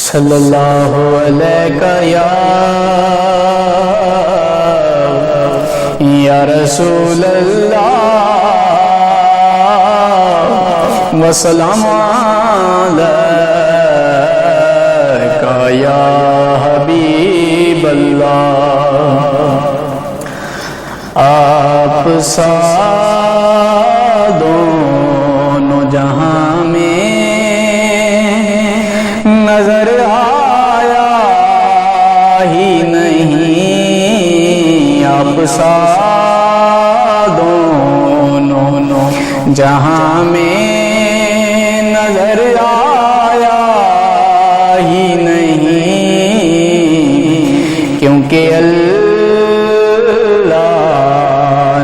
صلی اللہ علیہ یا رسول اللہ وسلام علیکہ یا حبیب اللہ۔ آپ سا دونوں جہاں میں نظر آیا ہی نہیں، آپ سا دونوں جہاں میں نظر آیا ہی نہیں، کیونکہ اللہ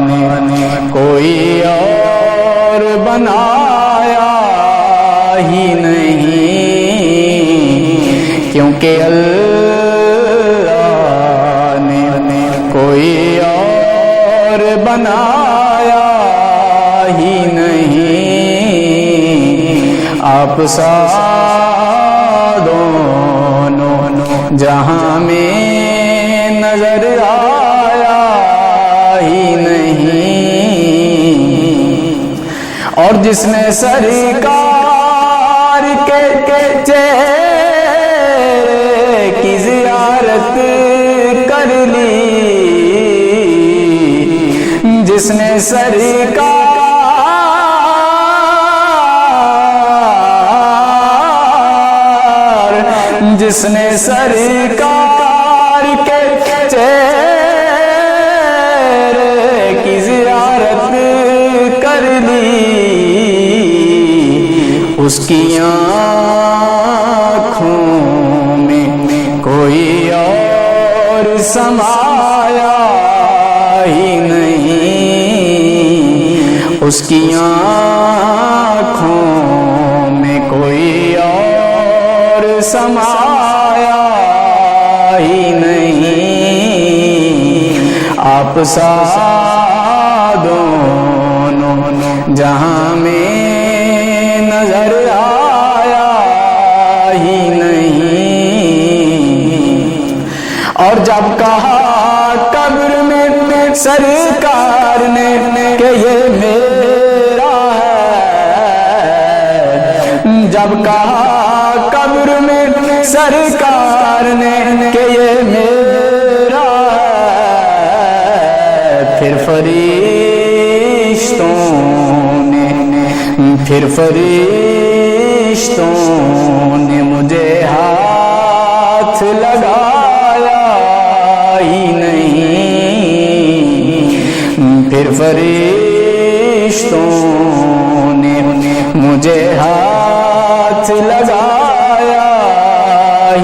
نے کوئی اور بنایا ہی نہیں، کیونکہ اللہ نے کوئی اور بنایا ہی نہیں، آپ سا دونوں جہاں میں نظر آیا ہی نہیں۔ اور جس نے سرکار کے چہرے کی زیارت کر لی، جس نے سرکار کے چہرے کی زیارت کر لی، اس کی آنکھوں میں کوئی اور سمایا ہی نہیں، اس کی آنکھوں میں کوئی اور سمایا ہی نہیں، آپ سا دونوں جہاں میں نظر آیا ہی نہیں۔ اور جب کہا قبر میں سرکار نے کہ یہ میرا ہے، جب کہا قبر میں سرکار نے کہ یہ میرا ہے، پھر فرشتوں نے مجھے ہاتھ لگایا ہی نہیں، پھر فرشتوں نے مجھے ہاتھ لگایا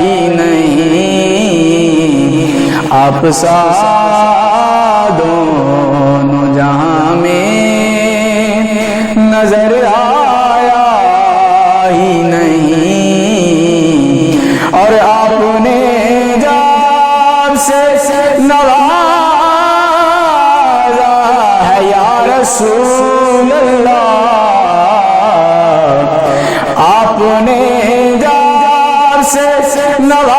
ہی نہیں، آپ سا دونوں جہاں میں نظر آیا ہی نہیں۔ اور آپ نے جب سے نوازا ہے یا رسول اللہ، آپ نے جب سے نوازا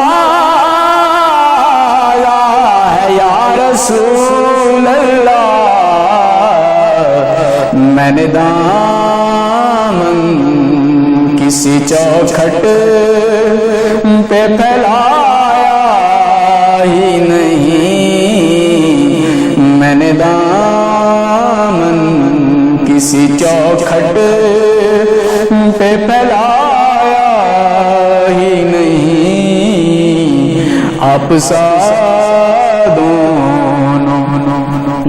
ہے یا رسول اللہ، میں نے دامن کسی چوکھٹ پہ پھیلایا ہی نہیں، میں نے دامن کسی چوکھٹ پہ پھیلایا ہی نہیں، آپ سا دونوں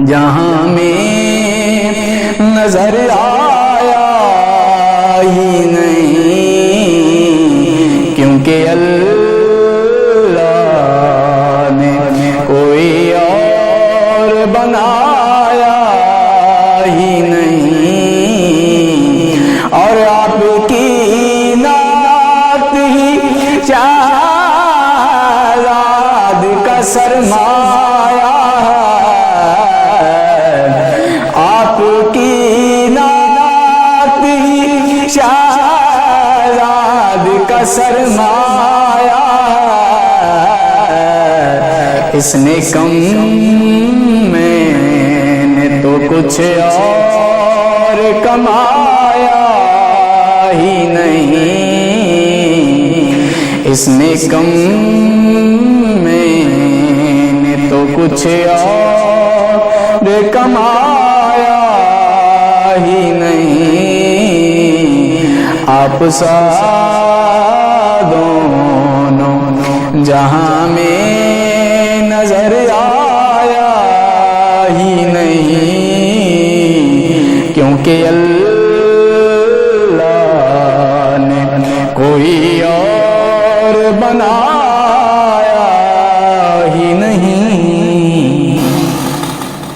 جہاں میں نظر آیا ہی نہیں، کیونکہ اللہ نے کوئی اور بنایا ہی نہیں، اور آپ کی نعت ہی شہزاد کا سرمایہ ہے، آپ کی نعت ہی شہزاد کا سرمایہ اس نے کم میں نے تو کچھ اور کمایا ہی نہیں، اس نے کم میں نے تو کچھ اور کمایا ہی نہیں، آپ سا دونوں جہاں میں